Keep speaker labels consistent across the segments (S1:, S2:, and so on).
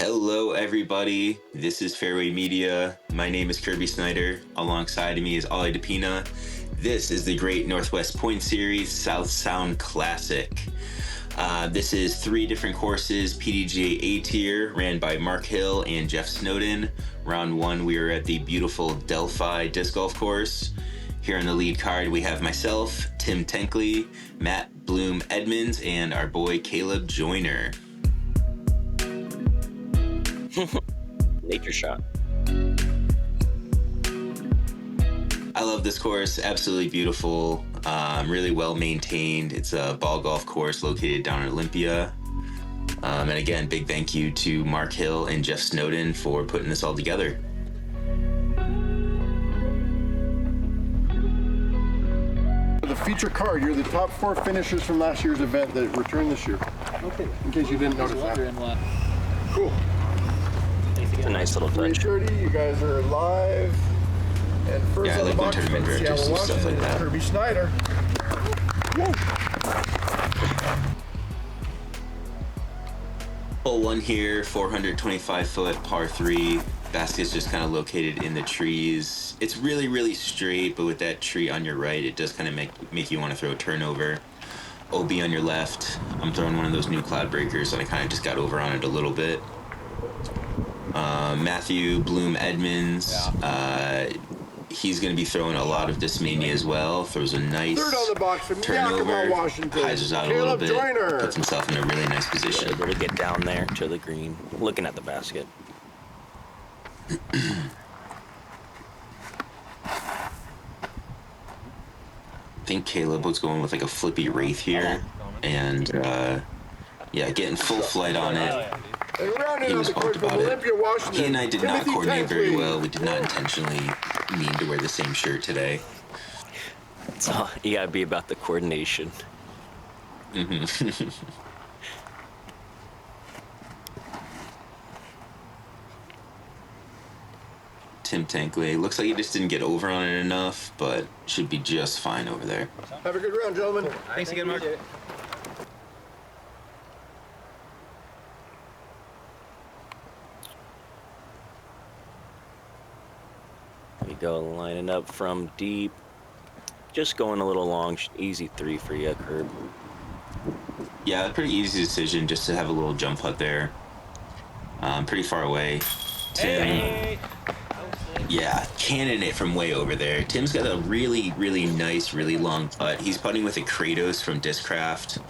S1: Hello, everybody. This is Fairway Media. My name is Kirby Snyder. Alongside of me is Ollie DePina. This is the Great Northwest Point Series South Sound Classic. This is 3 different courses, PDGA A tier, ran by Mark Hill and Jeff Snowden. Round 1, we were at the beautiful Delphi Disc Golf Course. Here on the lead card, we have myself, Tim TenKley, Matt Bloom-Edmonds, and our boy Caleb Joyner.
S2: Nature shot.
S1: I love this course, absolutely beautiful, really well maintained. It's a ball golf course located down in Olympia. And again, big thank you to Mark Hill and Jeff Snowden for putting this all together.
S3: The feature card, you're the top 4 finishers from last year's event that returned this year. Okay. In case you didn't notice that. Cool.
S2: It's a nice little touch.
S3: 3:30, you guys are live. And first
S1: Yeah, I
S3: on
S1: like
S3: the
S1: when
S3: box
S1: tournament
S3: from
S1: directors
S3: Seattle,
S1: do stuff like
S3: Washington,
S1: that.
S3: Kirby Snyder.
S1: Hole 1 here, 425-foot par 3. Basket's just kind of located in the trees. It's really, really straight, but with that tree on your right, it does kind of make you want to throw a turnover. OB on your left. I'm throwing one of those new cloud breakers, and I kind of just got over on it a little bit. Matthew Bloom-Edmonds, he's going to be throwing a lot of Discmania as well. Throws a nice
S3: Third on the box from
S1: turnover,
S3: Yakima, Washington.
S1: hyzers out a little
S3: Caleb
S1: bit,
S3: Joyner.
S1: puts himself in a really nice position.
S2: Able to get down there to the green, looking at the basket.
S1: I think Caleb was going with like a flippy wraith here, and yeah, getting full flight on it.
S3: And rounding
S1: He
S3: out
S1: was
S3: the court
S1: pumped
S3: from
S1: about it.
S3: Olympia, Washington.
S1: He and I did not
S3: Timothy
S1: coordinate very
S3: TenKley.
S1: well. We did not intentionally mean to wear the same shirt today.
S2: So you gotta be about the coordination.
S1: Tim TenKley. Looks like he just didn't get over on it enough, but should be just fine over there.
S3: Have a good round, gentlemen.
S4: Thanks again, Mark.
S2: We go lining up from deep. Just going a little long. Easy 3 for you, Herb.
S1: Yeah, pretty easy decision just to have a little jump putt there. Pretty far away. Tim, yeah, cannon it from way over there. Tim's got a really, really nice, really long putt. He's putting with a Kratos from Discraft.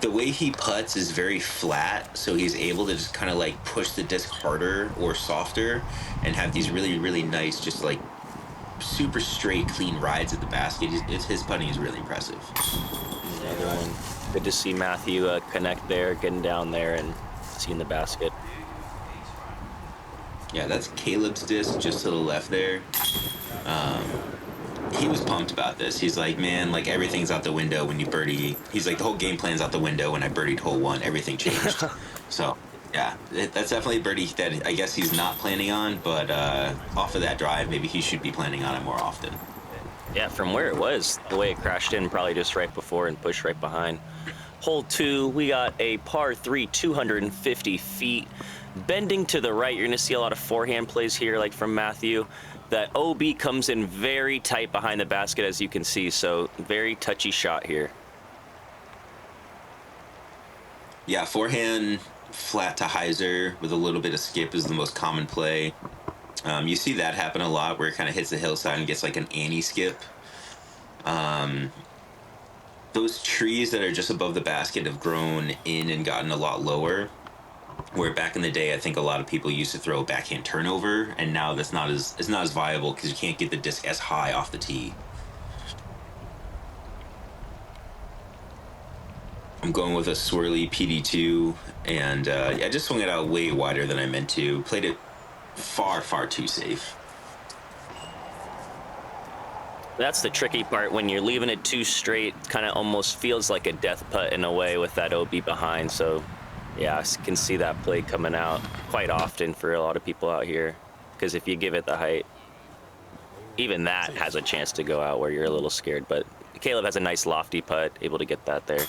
S1: The way he putts is very flat, so he's able to just kind of like push the disc harder or softer and have these really, really nice, just like super straight, clean rides at the basket. His putting is really impressive.
S2: Another one. Good to see Matthew connect there, getting down there and seeing the basket.
S1: Yeah, that's Caleb's disc just to the left there. He was pumped about this. He's like, man, like everything's out the window when you birdie. He's like, the whole game plan's out the window when I birdied hole 1. Everything changed. So, yeah, that's definitely a birdie that I guess he's not planning on, but off of that drive, maybe he should be planning on it more often.
S2: Yeah, from where it was, the way it crashed in, probably just right before and pushed right behind. Hole 2, we got a par 3, 250 feet. Bending to the right, you're going to see a lot of forehand plays here, like from Matthew. That OB comes in very tight behind the basket, as you can see, so very touchy shot here.
S1: Yeah, forehand flat to hyzer with a little bit of skip is the most common play. You see that happen a lot where it kind of hits the hillside and gets like an anti-skip. Those trees that are just above the basket have grown in and gotten a lot lower. Where back in the day, I think a lot of people used to throw a backhand turnover, and now it's not as viable because you can't get the disc as high off the tee. I'm going with a swirly PD2, and I just swung it out way wider than I meant to. Played it far, far too safe.
S2: That's the tricky part. When you're leaving it too straight, kind of almost feels like a death putt in a way with that OB behind. So, yeah, I can see that play coming out quite often for a lot of people out here. Because if you give it the height, even that has a chance to go out where you're a little scared. But Caleb has a nice lofty putt, able to get that there.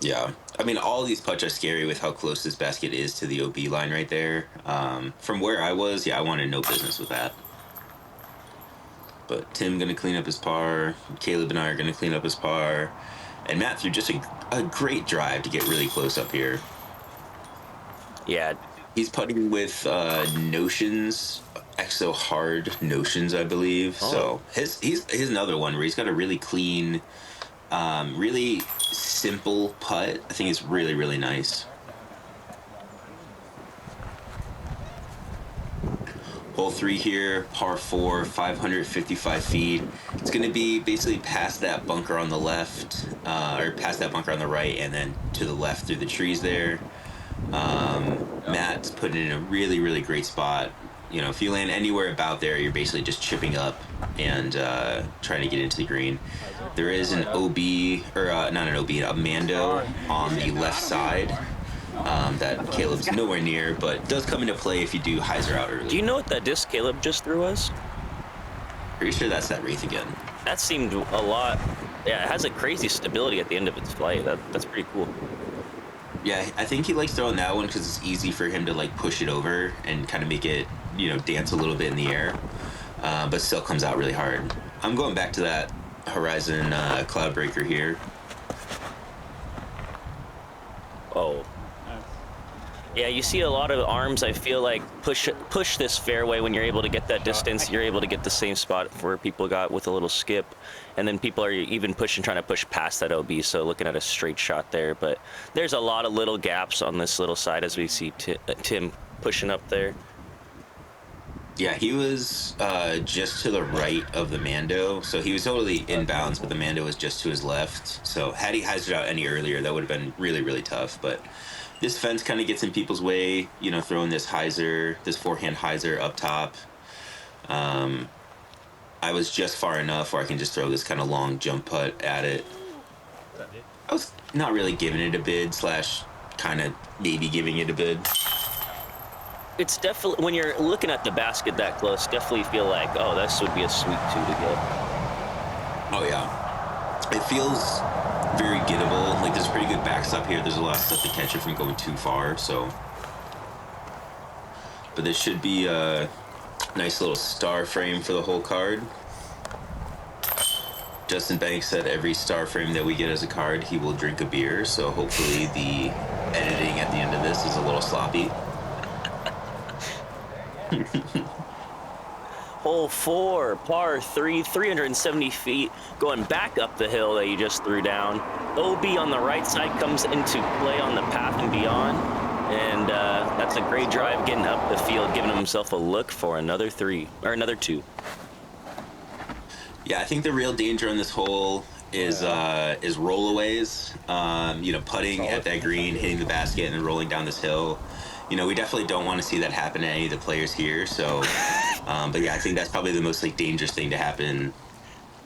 S1: Yeah. I mean, all these putts are scary with how close this basket is to the OB line right there. From where I was, yeah, I wanted no business with that. But Tim going to clean up his par. Caleb and I are going to clean up his par. And Matt threw just a great drive to get really close up here.
S2: Yeah.
S1: He's putting with Notions, Exo Hard Notions, I believe.
S2: Oh.
S1: So he's another one where he's got a really clean, really simple putt. I think it's really, really nice. Hole 3 here, par 4, 555 feet. It's going to be basically past that bunker on the left, or past that bunker on the right, and then to the left through the trees there. Matt's putting in a really, really great spot. You know, if you land anywhere about there, you're basically just chipping up and trying to get into the green. There is an OB, or not an OB, a Mando on the left side. That Caleb's nowhere near, but does come into play if you do hyzer out early.
S2: Do you know what that disc Caleb just threw was?
S1: Pretty sure that's that Wraith again.
S2: That seemed a lot. Yeah, it has a crazy stability at the end of its flight. That's pretty cool.
S1: Yeah, I think he likes throwing that one because it's easy for him to like push it over and kind of make it, you know, dance a little bit in the air, but still comes out really hard. I'm going back to that Horizon Cloudbreaker here.
S2: Oh. Yeah, you see a lot of arms, I feel like, push this fairway when you're able to get that distance. You're able to get the same spot where people got with a little skip. And then people are even trying to push past that OB, so looking at a straight shot there. But there's a lot of little gaps on this little side as we see Tim pushing up there.
S1: Yeah, he was just to the right of the Mando, so he was totally inbounds, but the Mando was just to his left. So had he hyzered out any earlier, that would have been really, really tough. But this fence kind of gets in people's way, you know, throwing this hyzer, this forehand hyzer up top. I was just far enough where I can just throw this kind of long jump putt at it. I was not really giving it a bid / kind of maybe giving it a bid.
S2: It's definitely, when you're looking at the basket that close, definitely feel like, oh, this would be a sweet 2 to get.
S1: Oh, yeah. It feels very gettable. Like, there's a pretty good backstop here. There's a lot of stuff to catch it from going too far, so. But this should be a nice little star frame for the whole card. Justin Banks said every star frame that we get as a card, he will drink a beer, so hopefully the editing at the end of this is a little sloppy.
S2: Hole 4, par 3, 370 feet, going back up the hill that you just threw down. OB on the right side comes into play on the path and beyond, and that's a great drive getting up the field, giving himself a look for another 3 or another 2.
S1: Yeah, I think the real danger on this hole is rollaways. You know, putting at that green, hitting the basket, and then rolling down this hill. You know, we definitely don't want to see that happen to any of the players here. So, but yeah, I think that's probably the most like dangerous thing to happen.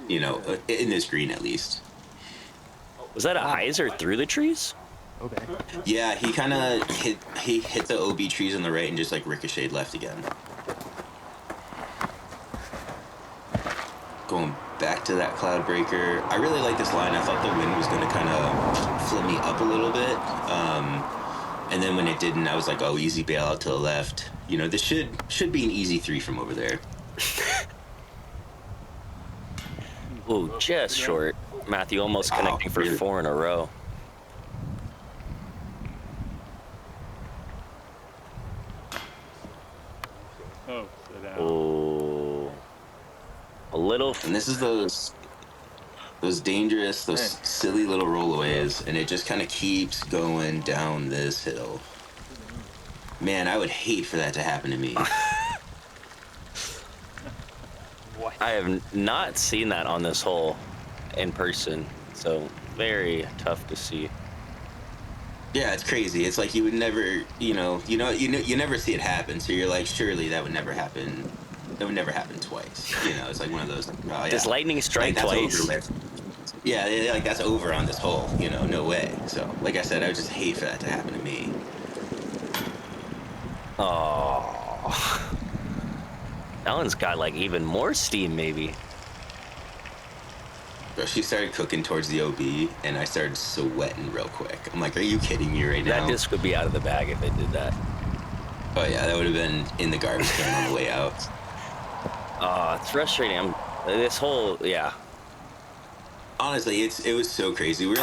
S1: You know, in this green at least.
S2: Was that a hyzer through the trees?
S3: Okay.
S1: Yeah, he kind of hit the OB trees on the right and just like ricocheted left again. Going back to that Cloudbreaker. I really like this line. I thought the wind was going to kind of flip me up a little bit. And then when it didn't, I was like, oh, easy bailout to the left. You know, this should be an easy 3 from over there.
S2: Ooh, just short. Matthew almost connecting for 4 in a row.
S4: Oh, sit down.
S2: Oh. A little.
S1: And this is those dangerous, those silly little rollaways, and it just kind of keeps going down this hill. Man, I would hate for that to happen to me.
S2: I have not seen that on this hole in person, so very tough to see.
S1: Yeah, it's crazy. It's like you would never, you never see it happen. So you're like, surely that would never happen. That would never happen twice. You know, it's like one of those. Yeah.
S2: Does lightning strike
S1: like,
S2: twice?
S1: Yeah, like that's over on this hole. You know, no way. So, like I said, I would just hate for that to happen to me.
S2: Oh, that one's got like even more steam, maybe.
S1: Bro, she started cooking towards the OB, and I started sweating real quick. I'm like, are you kidding me right now?
S2: That disc would be out of the bag if it did that.
S1: Oh yeah, that would have been in the garbage can on the way out.
S2: It's frustrating. This whole, yeah.
S1: Honestly, it was so crazy. We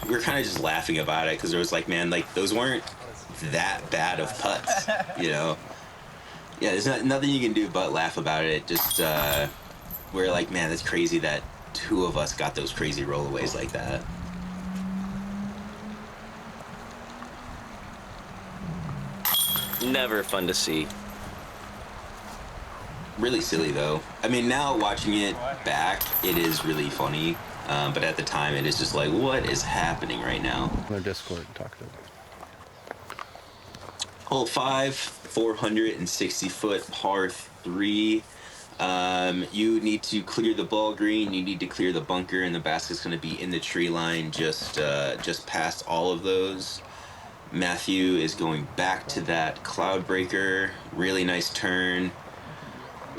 S1: were kind of just laughing about it because it was like, man, like those weren't that bad of putts, you know? Yeah, there's nothing you can do but laugh about it. Just we're like, man, that's crazy that two of us got those crazy rollaways like that.
S2: Never fun to see.
S1: Really silly though. I mean, now watching it back, it is really funny. But at the time, it is just like, what is happening right now?
S3: Their Discord, talk to them.
S1: Hole 5, 460-foot par 3. You need to clear the ball green. You need to clear the bunker, and the basket's going to be in the tree line, just past all of those. Matthew is going back to that cloud breaker. Really nice turn.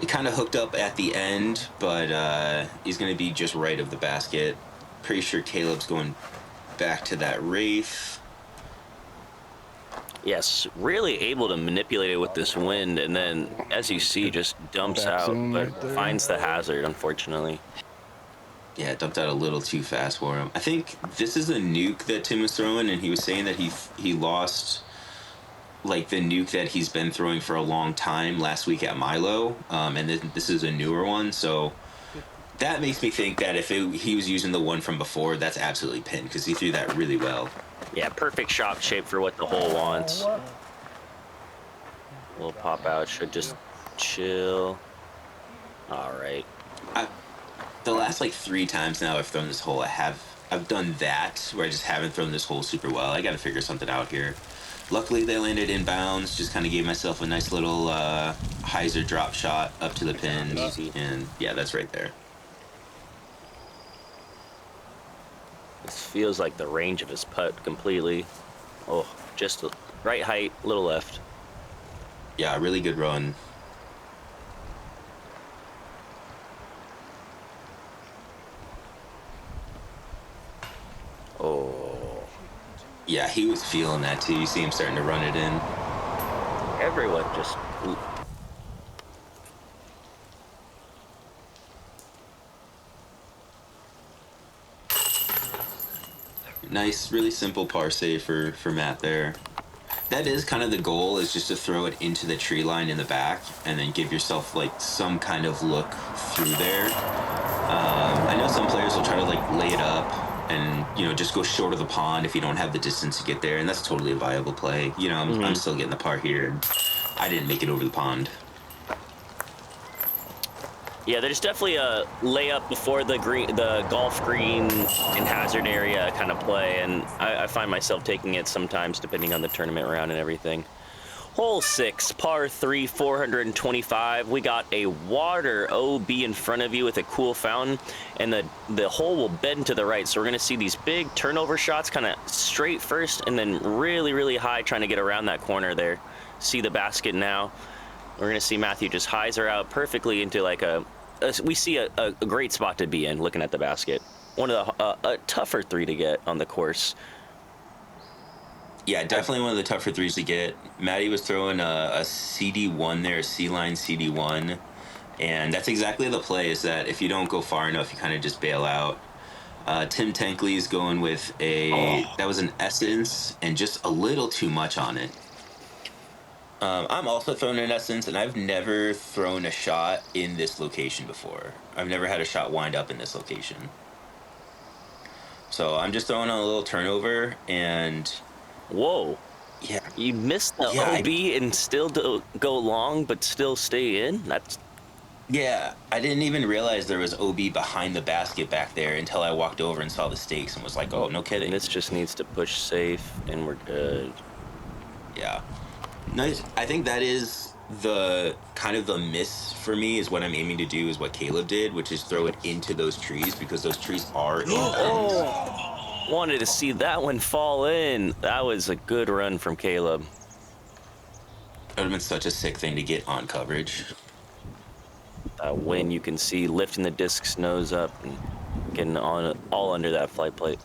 S1: It kind of hooked up at the end, but he's going to be just right of the basket. Pretty sure Caleb's going back to that Wraith.
S2: Yes, really able to manipulate it with this wind, and then, as you see, just dumps out, but
S3: right
S2: finds the hazard, unfortunately.
S1: Yeah, it dumped out a little too fast for him. I think this is a nuke that Tim was throwing, and he was saying that he lost like the nuke that he's been throwing for a long time last week at Milo, and then this is a newer one, so that makes me think that if he was using the one from before, that's absolutely pinned because he threw that really well.
S2: Yeah, perfect shot shape for what the hole wants. Little pop out, should just chill. All right.
S1: The last like 3 times now I've thrown this hole, I've done that where I just haven't thrown this hole super well. I got to figure something out here. Luckily, they landed inbounds. Just kind of gave myself a nice little hyzer drop shot up to the pin.
S2: Easy.
S1: And yeah, that's right there.
S2: This feels like the range of his putt completely. Oh, just right height, little left.
S1: Yeah, really good run.
S2: Oh.
S1: Yeah, he was feeling that too. You see him starting to run it in.
S2: Everyone just... Ooh.
S1: Nice, really simple par save for Matt there. That is kind of the goal, is just to throw it into the tree line in the back and then give yourself like some kind of look through there. I know some players will try to like lay it up and, you know, just go short of the pond if you don't have the distance to get there, and that's totally a viable play. You know, I'm still getting the par here, and I didn't make it over the pond.
S2: Yeah, there's definitely a layup before the golf green and hazard area kind of play, and I find myself taking it sometimes depending on the tournament round and everything. Hole 6, par 3, 425. We got a water OB in front of you with a cool fountain, and the hole will bend to the right. So we're going to see these big turnover shots, kind of straight first, and then really, really high, trying to get around that corner there. See the basket now. We're going to see Matthew just hyzer out perfectly into like we see a great spot to be in looking at the basket. One of the a tougher 3 to get on the course.
S1: Yeah, definitely one of the tougher 3s to get. Matty was throwing a CD1 there, a C-line CD1. And that's exactly the play, is that if you don't go far enough, you kind of just bail out. TenKley is going with that was an Essence and just a little too much on it. I'm also throwing an Essence, and I've never thrown a shot in this location before. I've never had a shot wind up in this location. So I'm just throwing on a little turnover, and...
S2: Whoa.
S1: Yeah.
S2: You missed the OB and still go long, but still stay in? That's...
S1: Yeah, I didn't even realize there was OB behind the basket back there until I walked over and saw the stakes and was like, oh, no kidding.
S2: This just needs to push safe, and we're good.
S1: Yeah. Nice. I think that is the kind of the miss for me, is what I'm aiming to do is what Caleb did, which is throw it into those trees, because those trees are in bends.
S2: Wanted to see that one fall in. That was a good run from Caleb.
S1: That would have been such a sick thing to get on coverage.
S2: That wind you can see lifting the disc's nose up. And getting on all under that flight plate.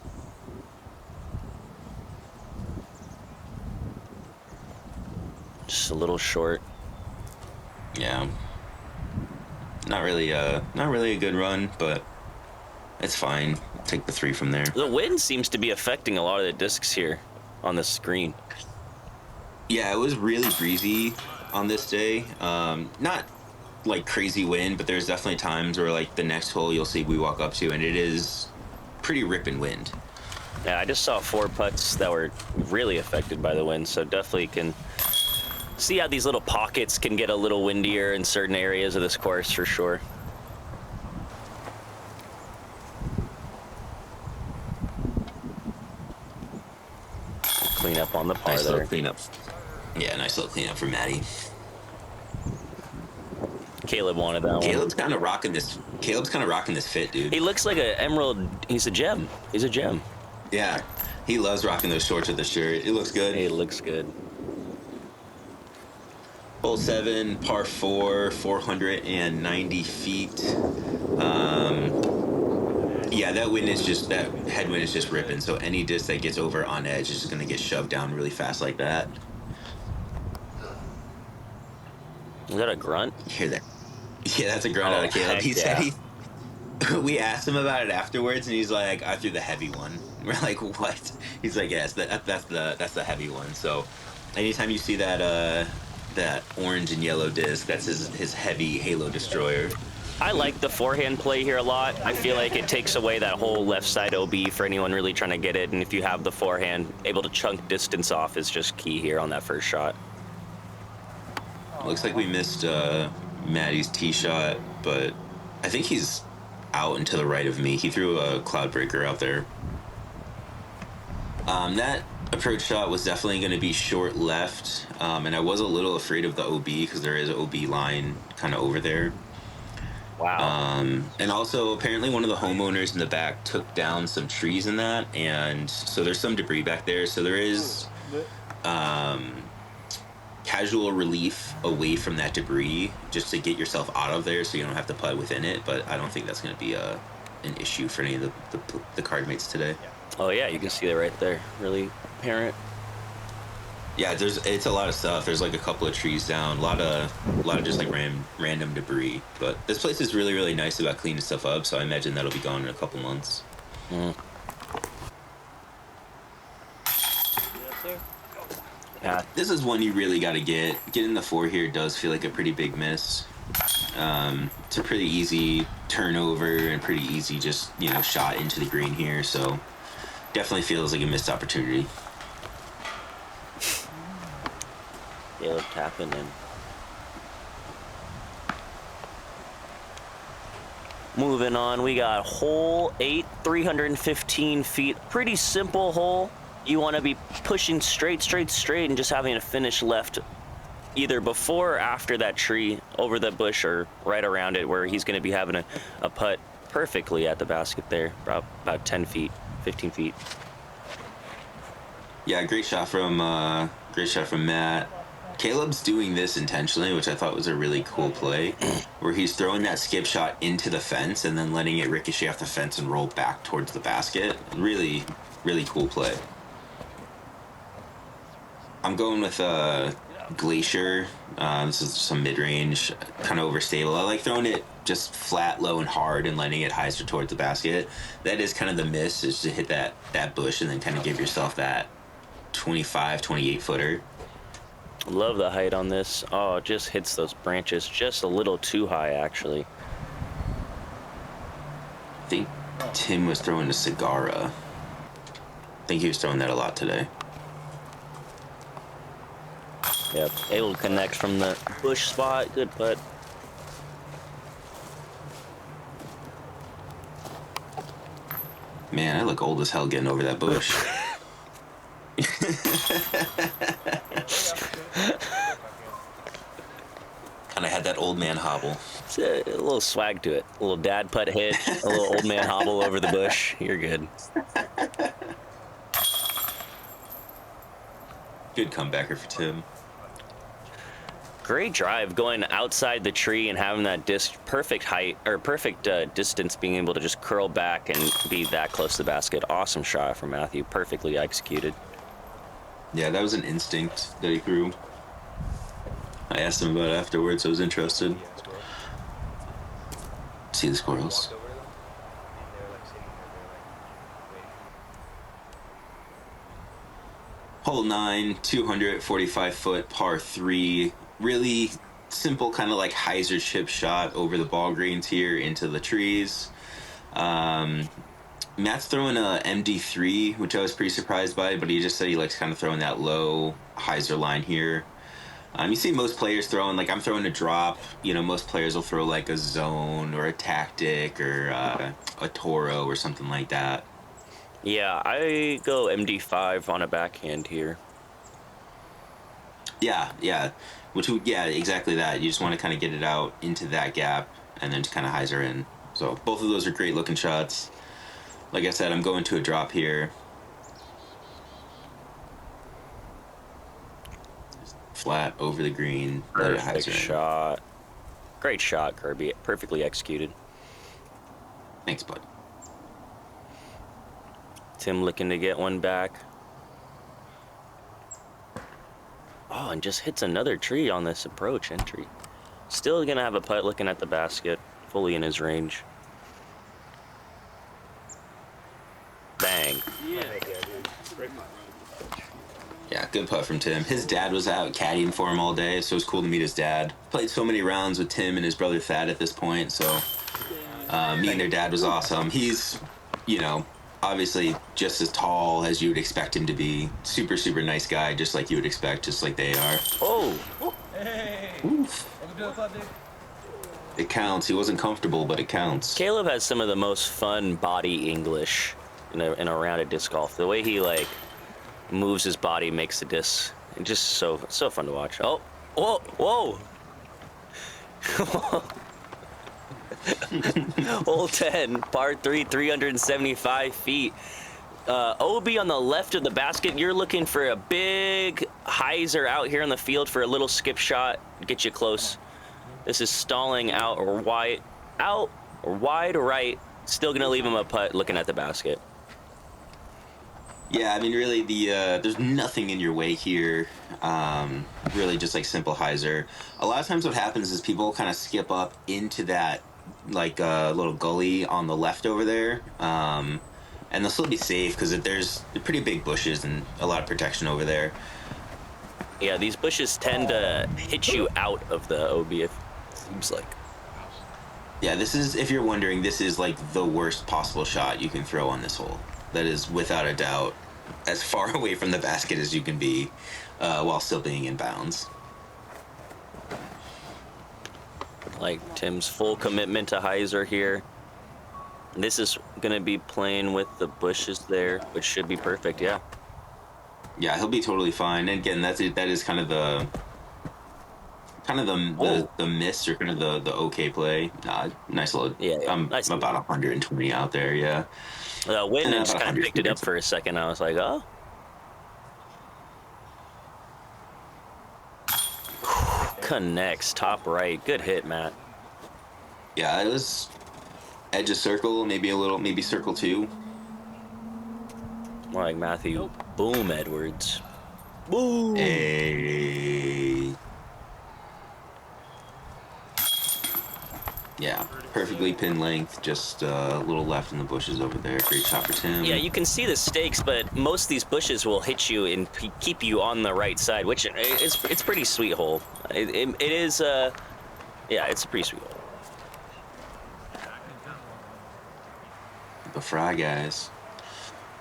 S2: Just a little short.
S1: Yeah. Not really a good run, but it's fine. Take the 3 from there.
S2: The wind seems to be affecting a lot of the discs here on the screen.
S1: Yeah, it was really breezy on this day. Not like crazy wind, but there's definitely times where like the next hole you'll see we walk up to, and it is pretty ripping wind.
S2: Yeah, I just saw 4 putts that were really affected by the wind, so definitely can see how these little pockets can get a little windier in certain areas of this course for sure. Clean up on the par
S1: Nice
S2: there.
S1: little cleanup. Yeah, nice little cleanup for Maddie.
S2: Caleb wanted that one.
S1: Caleb's kind of rocking this fit, dude.
S2: He looks like an emerald. He's a gem. He's a gem.
S1: Yeah, he loves rocking those shorts with the shirt. It looks good.
S2: It looks good.
S1: Hole 7, par 4, 490 feet. Yeah, that headwind is just ripping. So any disc that gets over on edge is just gonna get shoved down really fast like that.
S2: Is that a grunt?
S1: You hear that? Yeah, that's a grunt out of Caleb. He said we asked him about it afterwards, and he's like, "I threw the heavy one." We're like, "What?" He's like, "Yes, that's the heavy one." So, anytime you see that orange and yellow disc, that's his heavy Halo destroyer.
S2: I like the forehand play here a lot. I feel like it takes away that whole left side OB for anyone really trying to get it, and if you have the forehand, able to chunk distance off is just key here on that first shot.
S1: Looks like we missed Maddie's tee shot, but I think he's out and to the right of me. He threw a cloud breaker out there. That approach shot was definitely going to be short left, and I was a little afraid of the OB because there is an OB line kind of over there.
S2: Wow.
S1: And also, apparently one of the homeowners in the back took down some trees in that, and so there's some debris back there. So there is casual relief away from that debris just to get yourself out of there so you don't have to putt within it, but I don't think that's going to be an issue for any of the card mates today.
S2: Oh yeah, you can see that right there. Really apparent.
S1: Yeah, it's a lot of stuff. There's like a couple of trees down, a lot of just like random debris. But this place is really, really nice about cleaning stuff up, so I imagine that'll be gone in a couple months.
S2: Yes, sir. Yeah.
S1: This is one you really got to get. Getting the 4 here does feel like a pretty big miss. It's a pretty easy turnover and pretty easy just, shot into the green here. So definitely feels like a missed opportunity.
S2: Caleb tapping in. Moving on, we got hole 8, 315 feet. Pretty simple hole. You want to be pushing straight, and just having a finish left either before or after that tree, over the bush or right around it, where he's going to be having a putt perfectly at the basket there, about 10 feet, 15 feet.
S1: Yeah, great shot from Matt. Caleb's doing this intentionally, which I thought was a really cool play, where he's throwing that skip shot into the fence and then letting it ricochet off the fence and roll back towards the basket. Really, really cool play. I'm going with Glacier. This is some mid-range, kind of overstable. I like throwing it just flat, low, and hard and letting it hyzer towards the basket. That is kind of the miss, is to hit that bush and then kind of give yourself that 25, 28 footer.
S2: Love the height on this. Oh, it just hits those branches just a little too high, actually.
S1: I think Tim was throwing a Sagara. I think he was throwing that a lot today.
S2: Yep, able to connect from the bush spot. Good putt.
S1: Man, I look old as hell getting over that bush. Kind of had that old man hobble.
S2: It's a little swag to it. A little dad putt hit, a little old man hobble over the bush. You're good.
S1: Good comebacker for Tim.
S2: Great drive going outside the tree and having that perfect height or perfect distance, being able to just curl back and be that close to the basket. Awesome shot from Matthew, perfectly executed.
S1: Yeah, that was an instinct that he threw. I asked him about it afterwards. I was interested. See the squirrels. Hole 9, 245-foot par 3. Really simple, kind of like hyzer chip shot over the ball greens here into the trees. Matt's throwing a MD3, which I was pretty surprised by, but he just said he likes kind of throwing that low hyzer line here. You see most players throwing, like I'm throwing a drop. You know, most players will throw like a zone or a tactic or a Toro or something like that.
S2: Yeah, I go MD5 on a backhand here.
S1: Yeah, yeah, exactly that. You just want to kind of get it out into that gap and then just kind of hyzer in. So both of those are great looking shots. Like I said, I'm going to a drop here. Just flat over the green.
S2: Perfect shot. Great shot, Kirby. Perfectly executed.
S1: Thanks, bud.
S2: Tim looking to get one back. Oh, and just hits another tree on this approach entry. Still gonna have a putt looking at the basket, fully in his range. Bang.
S1: Yeah, good putt from Tim. His dad was out caddying for him all day, so it was cool to meet his dad. Played so many rounds with Tim and his brother Thad at this point, so meeting their dad was awesome. He's, you know, obviously just as tall as you would expect him to be. Super, super nice guy, just like you would expect, just like they are.
S2: Oh!
S5: Hey!
S1: Oof.
S5: Welcome to the club, dude.
S1: It counts. He wasn't comfortable, but it counts.
S2: Caleb has some of the most fun body English in a round of disc golf. The way he, like, moves his body, makes the disc. It's just so fun to watch. Oh! Whoa! Whoa! Hole 10, par 3, 375 feet. OB on the left of the basket. You're looking for a big hyzer out here on the field for a little skip shot. Get you close. This is stalling out or wide right. Still gonna leave him a putt looking at the basket.
S1: Yeah, I mean, really, there's nothing in your way here. Really, just like simple hyzer. A lot of times, what happens is people kind of skip up into that like little gully on the left over there, and they'll still be safe because there's pretty big bushes and a lot of protection over there.
S2: Yeah, these bushes tend to hit you out of the OB. It seems like.
S1: Yeah, this is, if you're wondering, this is like the worst possible shot you can throw on this hole. That is, without a doubt, as far away from the basket as you can be, while still being in bounds.
S2: Like Tim's full commitment to hyzer here. This is gonna be playing with the bushes there, which should be perfect. Yeah.
S1: Yeah, he'll be totally fine. And again, that is kind of the miss or kind of the okay play. Nice little.
S2: Yeah,
S1: I'm
S2: nice.
S1: about 120 out there. Yeah.
S2: The wind just kind of picked it up for a second. I was like, oh. Connects top right. Good hit, Matt.
S1: Yeah, it was edge of circle, maybe circle 2.
S2: More like Matthew Bloom-Edmonds. Boom.
S1: Hey. Yeah, perfectly pin length, just a little left in the bushes over there. Great shot for Tim.
S2: Yeah, you can see the stakes, but most of these bushes will hit you and keep you on the right side, which it's pretty sweet hole. It is, yeah, it's a pretty sweet hole.
S1: The Fry guys.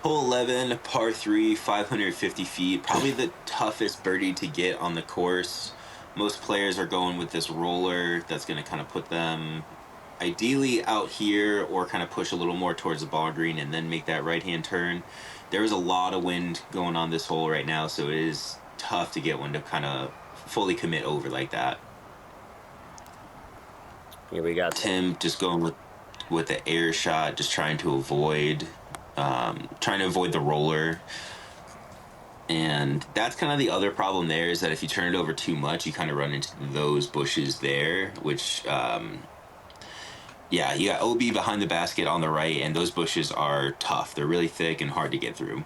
S1: Hole 11, par 3, 550 feet. Probably the toughest birdie to get on the course. Most players are going with this roller that's going to kind of put them ideally out here or kind of push a little more towards the ball green and then make that right-hand turn. There is a lot of wind going on this hole right now, so it is tough to get one to kind of fully commit over like that.
S2: Here we got
S1: Tim just going with the air shot, just trying to avoid the roller. And that's kind of the other problem there, is that if you turn it over too much, you kind of run into those bushes there, which, yeah, you got OB behind the basket on the right, and those bushes are tough. They're really thick and hard to get through.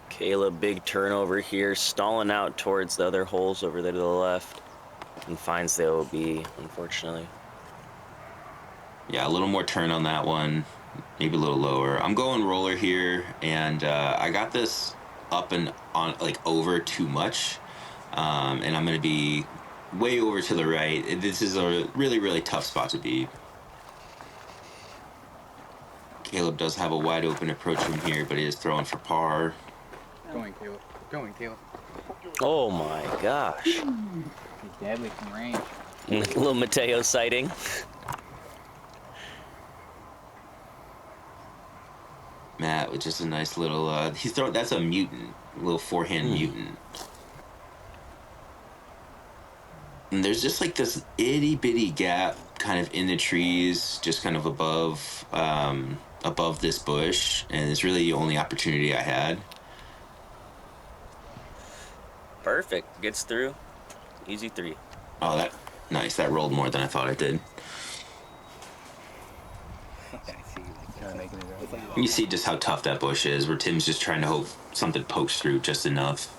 S2: Caleb, big turnover here, stalling out towards the other holes over there to the left, and finds the OB, unfortunately.
S1: Yeah, a little more turn on that one, maybe a little lower. I'm going roller here, and I got this up and on, like, over too much, and I'm going to be way over to the right. This is a really, really tough spot to be. Caleb does have a wide open approach from here, but he is throwing for par.
S5: Going, Caleb. Going, Caleb.
S2: Oh my gosh.
S5: He's deadly from range.
S2: Little Mateo sighting.
S1: Matt with just a nice little, he's throwing, that's a mutant, a little forehand mutant. And there's just like this itty bitty gap kind of in the trees, just kind of above, above this bush. And it's really the only opportunity I had.
S2: Perfect. Gets through. Easy 3.
S1: Oh, that, nice. That rolled more than I thought it did. You see just how tough that bush is, where Tim's just trying to hope something pokes through just enough.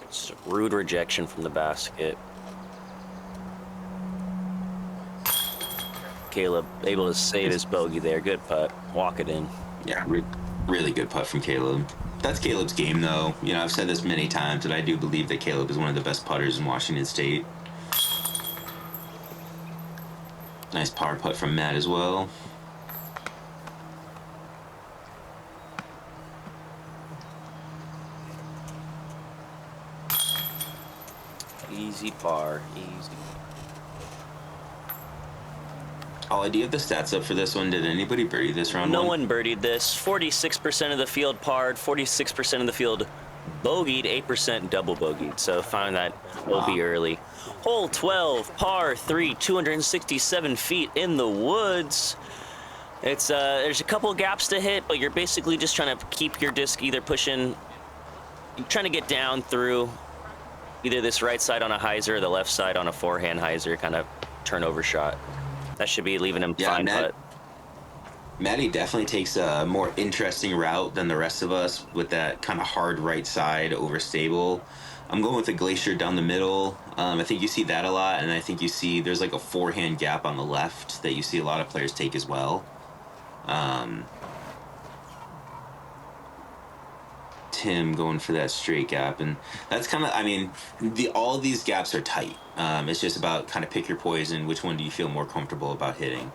S2: It's a rude rejection from the basket. Caleb able to save his bogey there. Good putt. Walk it in.
S1: Yeah, really good putt from Caleb. That's Caleb's game, though. You know, I've said this many times, and I do believe that Caleb is one of the best putters in Washington State. Nice power putt from Matt as well.
S2: Easy par. Easy.
S1: Oh, do you have the stats up for this one? Did anybody birdie this round?
S2: No one birdied this. 46% of the field parred, 46% of the field bogeyed, 8% double bogeyed. So found that will be early. Hole 12, par 3, 267 feet in the woods. It's there's a couple gaps to hit, but you're basically just trying to keep your disc either pushing, you're trying to get down through either this right side on a hyzer or the left side on a forehand hyzer, kind of turnover shot. That should be leaving him fine putt.
S1: Matty definitely takes a more interesting route than the rest of us with that kind of hard right side over stable. I'm going with the glacier down the middle. I think you see that a lot, and I think you see there's like a forehand gap on the left that you see a lot of players take as well. Tim going for that straight gap, and that's kind of, I mean, all of these gaps are tight. It's just about kind of pick your poison. Which one do you feel more comfortable about hitting?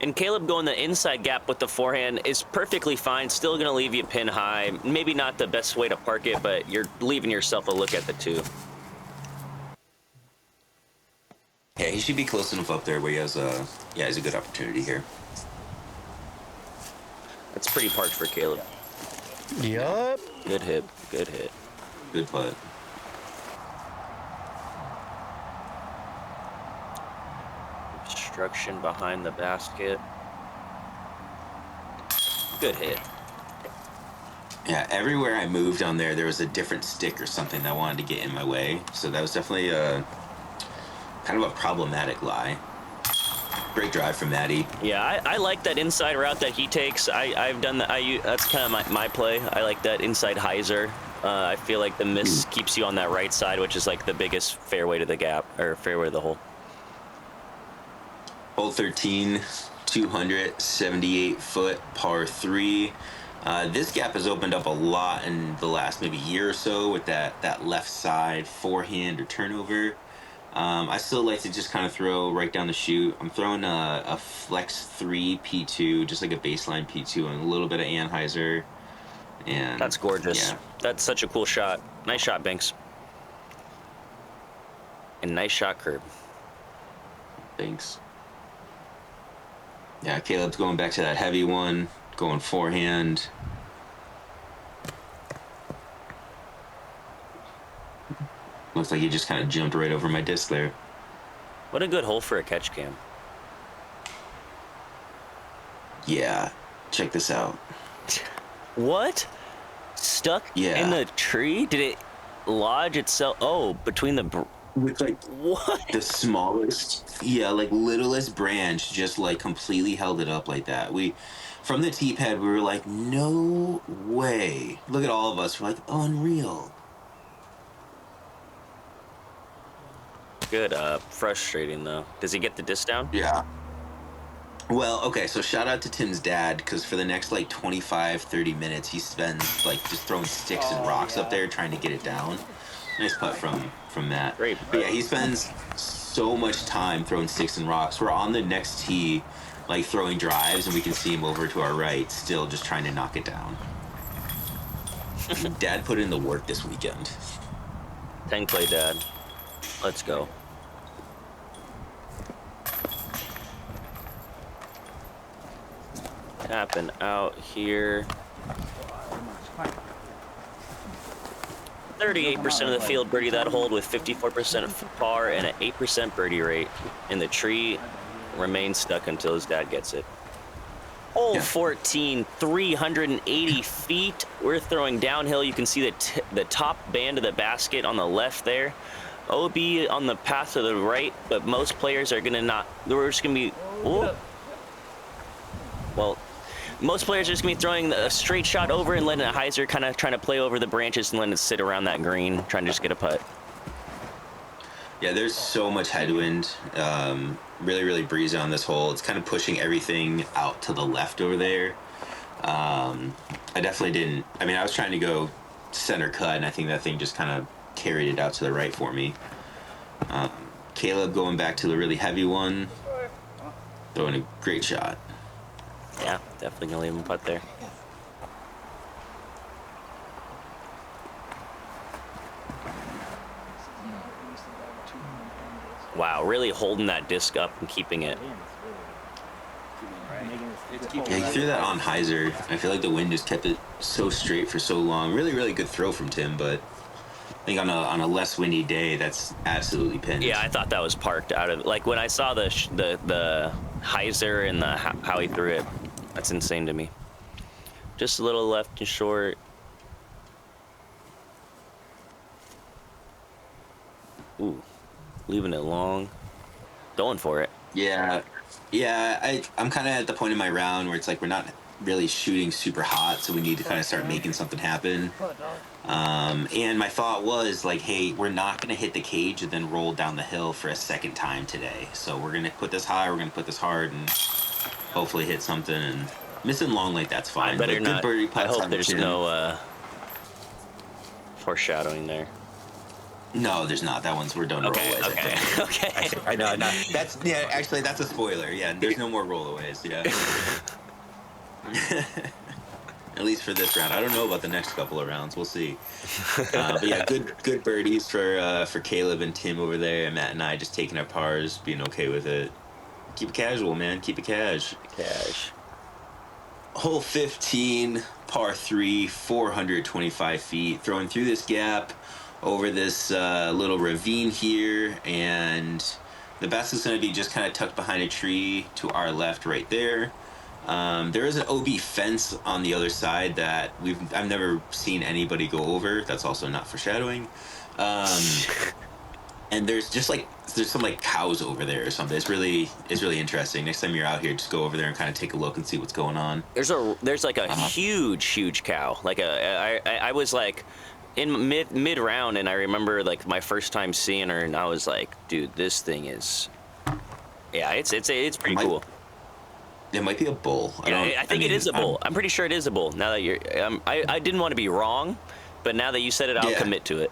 S2: And Caleb going the inside gap with the forehand is perfectly fine. Still going to leave you pin high. Maybe not the best way to park it, but you're leaving yourself a look at the 2.
S1: Yeah, he should be close enough up there where he has a, yeah, he's a good opportunity here.
S2: That's pretty parked for Caleb.
S6: Yup.
S2: Good hit. Good hit.
S1: Good putt.
S2: Obstruction behind the basket. Good hit.
S1: Yeah, everywhere I moved on there, there was a different stick or something that wanted to get in my way. So that was definitely a kind of a problematic lie. Great drive from Maddie.
S2: Yeah, I like that inside route that he takes. I've done that. That's kind of my play. I like that inside hyzer. I feel like the miss keeps you on that right side, which is like the biggest fairway to the gap, or fairway to the hole.
S1: Hole 13, 278 foot par 3. This gap has opened up a lot in the last maybe year or so with that left side forehand or turnover. I still like to just kind of throw right down the chute. I'm throwing a flex 3 P2, just like a baseline P2 and a little bit of anhyzer. And
S2: that's gorgeous.
S1: Yeah.
S2: That's such a cool shot. Nice shot, Banks. And nice shot, Kirby.
S1: Thanks. Yeah, Caleb's going back to that heavy one, going forehand. Looks like he just kind of jumped right over my disc there.
S2: What a good hole for a catch cam.
S1: Yeah, check this out.
S2: What? Stuck
S1: Yeah.
S2: in the tree? Did it lodge itself? Oh, between the...
S1: With like
S2: What?
S1: the smallest, yeah, like littlest branch just like completely held it up like that. From the tee pad, we were like, no way. Look at all of us. We're like, unreal.
S2: Good. Frustrating, though. Does he get the disc down?
S1: Yeah. Well, okay, so shout out to Tim's dad, because for the next like 25-30 minutes he spends like just throwing sticks and rocks up there trying to get it down. Nice putt from Matt.
S2: Great.
S1: But yeah, he spends so much time throwing sticks and rocks. We're on the next tee, like throwing drives, and we can see him over to our right, still just trying to knock it down. Dad put in the work this weekend.
S2: TenKley, Dad. Let's go. Tapping out here. 38% of the field birdie that hold with 54% par and an 8% birdie rate. And the tree remains stuck until his dad gets it. Hole 14, 380 feet. We're throwing downhill. You can see the top band of the basket on the left there. OB on the path to the right, but most players are gonna not. We're just gonna be. Oh. Well, most players are just gonna be throwing a straight shot over and letting a hyzer kind of trying to play over the branches and letting it sit around that green, trying to just get a putt.
S1: Yeah, there's so much headwind. Really, really breezy on this hole. It's kind of pushing everything out to the left over there. I definitely didn't. I mean, I was trying to go center cut, and I think that thing just kind of carried it out to the right for me. Caleb going back to the really heavy one, throwing a great shot.
S2: Yeah, definitely gonna leave him putt there. Wow, really holding that disc up and keeping it.
S1: Yeah, he threw that on hyzer. I feel like the wind just kept it so straight for so long. Really, really good throw from Tim, but I think on a less windy day, that's absolutely pinned.
S2: Yeah, I thought that was parked out of. Like when I saw the hyzer and how he threw it, that's insane to me. Just a little left and short. Ooh, leaving it long, going for it.
S1: Yeah, I'm kind of at the point in my round where it's like we're not really shooting super hot, so we need to kind of start making something happen. And my thought was like, hey, we're not going to hit the cage and then roll down the hill for a second time today. So we're going to put this high, we're going to put this hard, and hopefully hit something. And missing long like that's fine.
S2: I better
S1: but
S2: not.
S1: Good birdie
S2: I
S1: putts
S2: hope
S1: on the
S2: there's
S1: chin.
S2: no foreshadowing there.
S1: No, there's not. That one's we're done
S2: Okay,
S1: rollaways.
S2: okay, okay.
S1: I know. That's actually that's a spoiler. Yeah, there's no more rollaways. Yeah. At least for this round. I don't know about the next couple of rounds. We'll see. But yeah, good birdies for Caleb and Tim over there, and Matt and I just taking our pars, being okay with it. Keep it casual, man. Keep it cash. Hole 15, par 3, 425 feet. Throwing through this gap over this little ravine here, and the basket's going to be just kind of tucked behind a tree to our left right there. There is an OB fence on the other side that I've never seen anybody go over. That's also not foreshadowing. And there's some like cows over there or something. It's really interesting. Next time you're out here, just go over there and kind of take a look and see what's going on.
S2: There's like a huge cow. Like I was like in mid round, and I remember like my first time seeing her, and I was like, dude, this thing is, yeah, it's pretty cool.
S1: It might be a bull.
S2: I think it is a bull. I'm pretty sure it is a bull. Now that you're, I didn't want to be wrong, but now that you said it, I'll commit to it.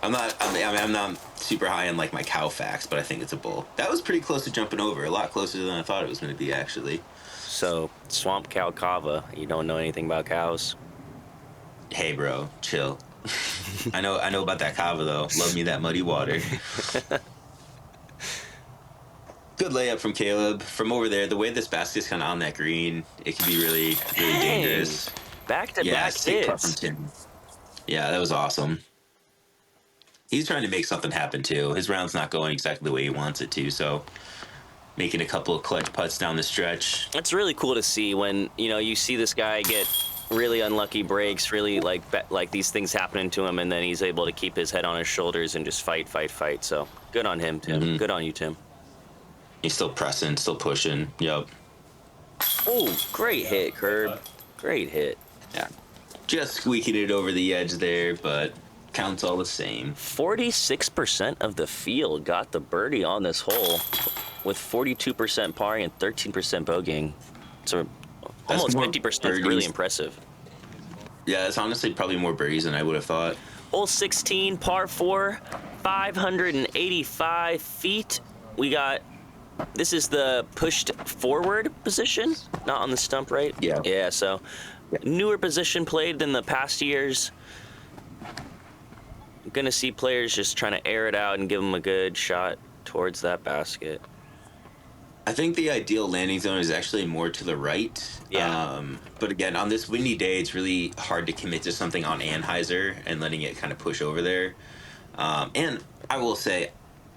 S1: I'm not super high on like my cow facts, but I think it's a bull. That was pretty close to jumping over. A lot closer than I thought it was going to be, actually.
S2: So, swamp cow kava. You don't know anything about cows?
S1: Hey, bro, chill. I know about that kava though. Love me that muddy water. Good layup from Caleb. From over there, the way this basket's kind of on that green, it can be really dangerous.
S2: Back to back
S1: stick putt
S2: hits.
S1: from Tim. Yeah, that was awesome. he's trying to make something happen too. His round's not going exactly the way he wants it to, so making a couple of clutch putts down the stretch.
S2: It's really cool to see when, you know, you see this guy get really unlucky breaks, really like these things happening to him, and then he's able to keep his head on his shoulders and just fight. So good on him, Tim.
S1: Mm-hmm.
S2: Good on you, Tim.
S1: He's still pressing, still pushing. Yep.
S2: Oh, great hit, Curb. Great hit.
S1: Yeah. Just squeaking it over the edge there, but counts all the same.
S2: 46% of the field got the birdie on this hole, with 42% parring and 13% bogeying. So almost 50%. Really impressive.
S1: Yeah, it's honestly probably more birdies than I would have thought.
S2: Hole 16, par 4, 585 feet. We got, this is the pushed forward position, not on the stump, right?
S1: Yeah.
S2: Yeah, so newer position played than the past years. I'm gonna see players just trying to air it out and give them a good shot towards that basket.
S1: I think the ideal landing zone is actually more to the right.
S2: Yeah.
S1: But again, on this windy day, it's really hard to commit to something on Anheuser and letting it kind of push over there. And I will say,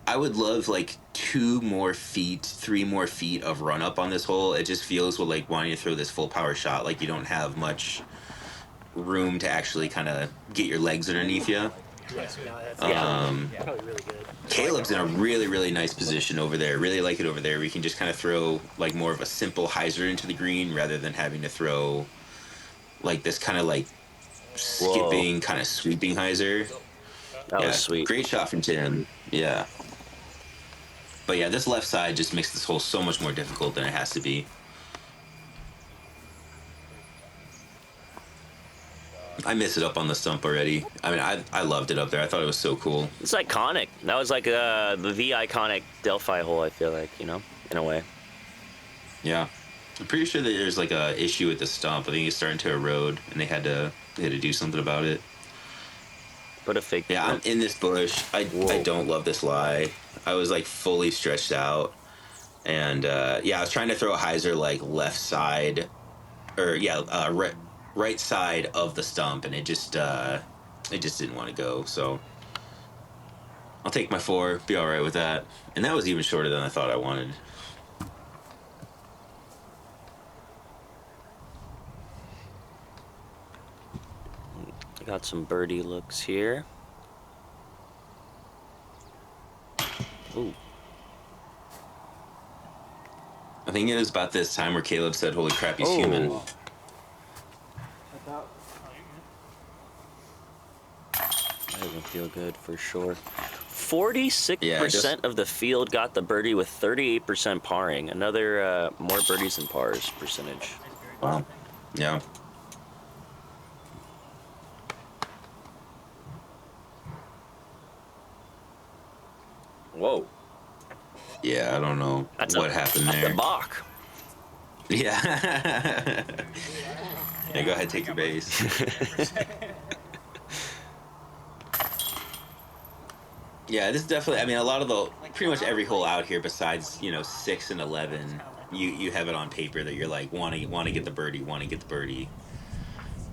S1: I would love like 3 more feet of run up on this hole. It just feels like wanting to throw this full power shot, like you don't have much room to actually kind of get your legs underneath you.
S6: Probably really good.
S1: Caleb's in a really, really nice position over there. Really like it over there. We can just kind of throw like more of a simple hyzer into the green rather than having to throw like this kind of like skipping, kind of sweeping hyzer.
S2: That was sweet.
S1: Great shot from Tim. Yeah. But yeah, this left side just makes this hole so much more difficult than it has to be. I miss it up on the stump already. I mean, I loved it up there. I thought it was so cool.
S2: It's iconic. That was like the iconic Delphi hole, I feel like, you know, in a way.
S1: Yeah. I'm pretty sure that there's like a issue with the stump. I think it's starting to erode, and they had to do something about it.
S2: Put a fake.
S1: Yeah, I'm in this bush. I don't love this lie. I was like fully stretched out, and yeah, I was trying to throw a hyzer like left side, or right side of the stump, and it just didn't want to go. So I'll take my 4, be all right with that. And that was even shorter than I thought I wanted.
S2: Got some birdie looks here. Ooh.
S1: I think it was about this time where Caleb said, "Holy crap, he's human."
S2: That doesn't feel good for sure. 46% of the field got the birdie with 38% parring. Another more birdies than pars percentage.
S1: Wow. Yeah.
S2: Whoa.
S1: Yeah, I don't know what happened there.
S2: That's a balk.
S1: Yeah. Yeah, go ahead, take your base. Yeah, this is definitely, I mean, a lot of pretty much every hole out here besides, 6 and 11, you have it on paper that you're like, want to get the birdie.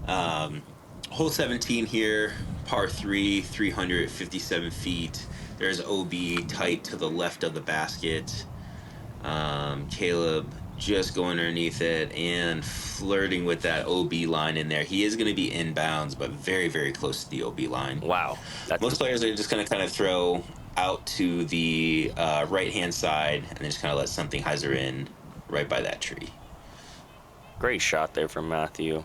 S1: Hole 17 here, par 3, 357 feet. There's OB tight to the left of the basket. Caleb just going underneath it and flirting with that OB line in there. He is going to be inbounds, but very, very close to the OB line.
S2: Wow.
S1: Most players are just going to kind of throw out to the right-hand side and then just kind of let something hyzer in right by that tree.
S2: Great shot there from Matthew.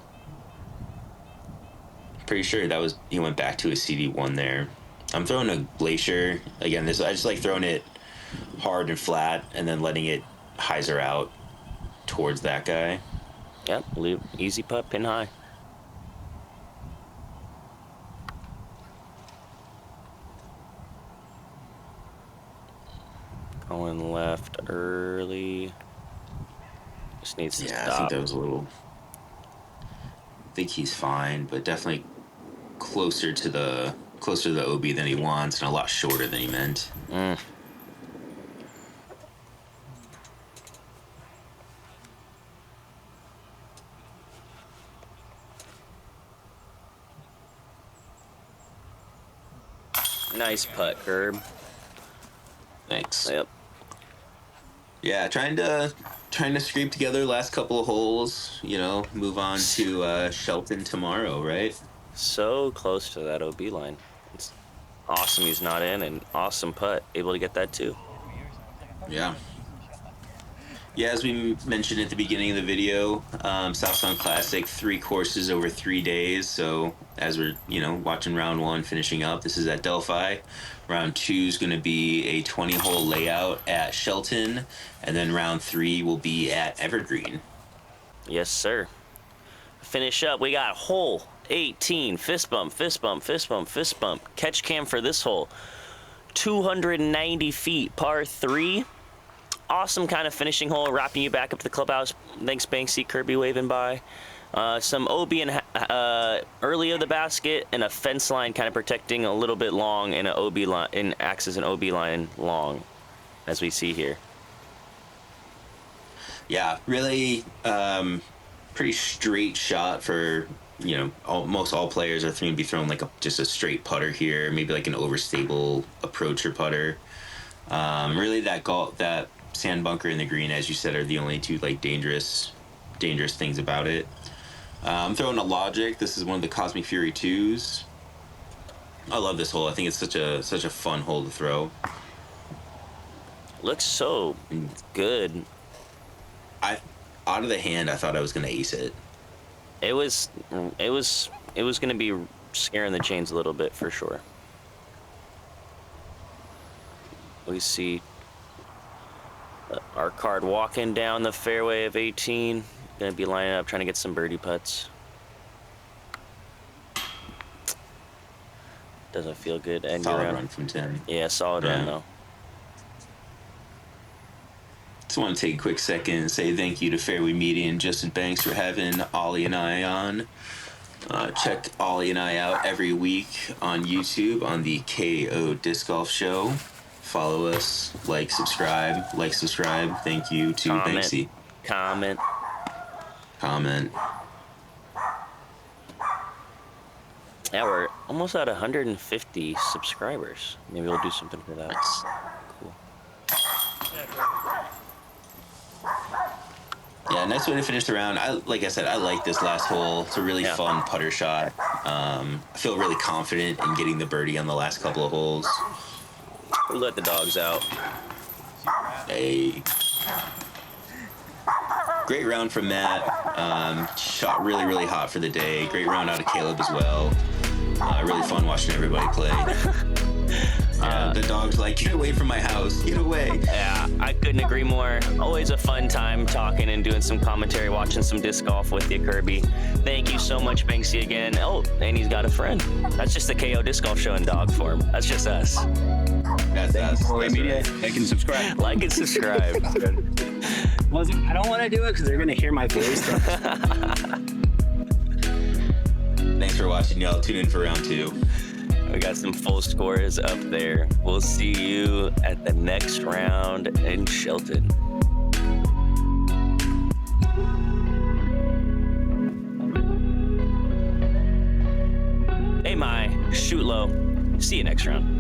S1: Pretty sure he went back to his CD1 there. I'm throwing a glacier. Again, I just like throwing it hard and flat and then letting it hyzer out towards that guy.
S2: Yep, easy putt, pin high. Going left early. Just needs to stop.
S1: I think that was a little... I think he's fine, but definitely closer to the OB than he wants and a lot shorter than he meant.
S2: Nice putt, Curb.
S1: Thanks.
S2: Yep.
S1: Yeah, trying to scrape together last couple of holes. You know, move on to Shelton tomorrow, right?
S2: So close to that OB line. It's awesome he's not in, and awesome putt. Able to get that too.
S1: Yeah. Yeah, as we mentioned at the beginning of the video, South Sound Classic, 3 courses over 3 days. So as we're, watching round 1 finishing up, this is at Delphi. Round 2 is going to be a 20-hole layout at Shelton. And then round 3 will be at Evergreen.
S2: Yes, sir. Finish up. We got hole 18. Fist bump, fist bump, fist bump, fist bump. Catch cam for this hole. 290 feet, par 3. Awesome kind of finishing hole, wrapping you back up to the clubhouse. Thanks, Banksy. Kirby waving by. Some OB and early of the basket, and a fence line kind of protecting a little bit long, and an OB line, and acts as an OB line long, as we see here.
S1: Yeah, really pretty straight shot for, most all players are going to be throwing like just a straight putter here, maybe like an overstable approacher putter. Really that sand bunker and the green, as you said, are the only 2 like dangerous things about it. I'm throwing a Logic. This is one of the Cosmic Fury 2s. I love this hole. I think it's such a fun hole to throw.
S2: Looks so good.
S1: Out of the hand, I thought I was gonna ace it.
S2: It was gonna be scaring the chains a little bit for sure. We see our card walking down the fairway of 18. Gonna be lining up, trying to get some birdie putts. Doesn't feel good. End
S1: Solid
S2: around.
S1: run from Tim.
S2: Yeah, solid run though.
S1: Just want to take a quick second and say thank you to Fairway Media and Justin Banks for having Ollie and I on. Check Ollie and I out every week on YouTube on the KO Disc Golf Show. Follow us, like, subscribe. Thank you to Banksy.
S2: Comment. Yeah, we're almost at 150 subscribers. Maybe we'll do something for that.
S1: Nice.
S2: Cool.
S1: Yeah, nice way to finish the round. Like I said, I like this last hole. It's a really fun putter shot. I feel really confident in getting the birdie on the last couple of holes.
S2: We'll let the dogs out.
S1: Hey. Great round from Matt. Shot really, really hot for the day. Great round out of Caleb as well. Really fun watching everybody play. The dog's like, get away from my house. Get away.
S2: Yeah, I couldn't agree more. Always a fun time talking and doing some commentary, watching some disc golf with you, Kirby. Thank you so much, Banksy, again. Oh, and he's got a friend. That's just the KO Disc Golf Show in dog form. That's just us.
S1: That's us.
S6: Fairway Media, like and subscribe.
S2: Like and subscribe.
S6: Well, I don't want to do it because they're going to hear my voice.
S1: Thanks for watching, y'all. Tune in for round 2.
S2: We got some full scores up there. We'll see you at the next round in Shelton. Hey, my shoot low. See you next round.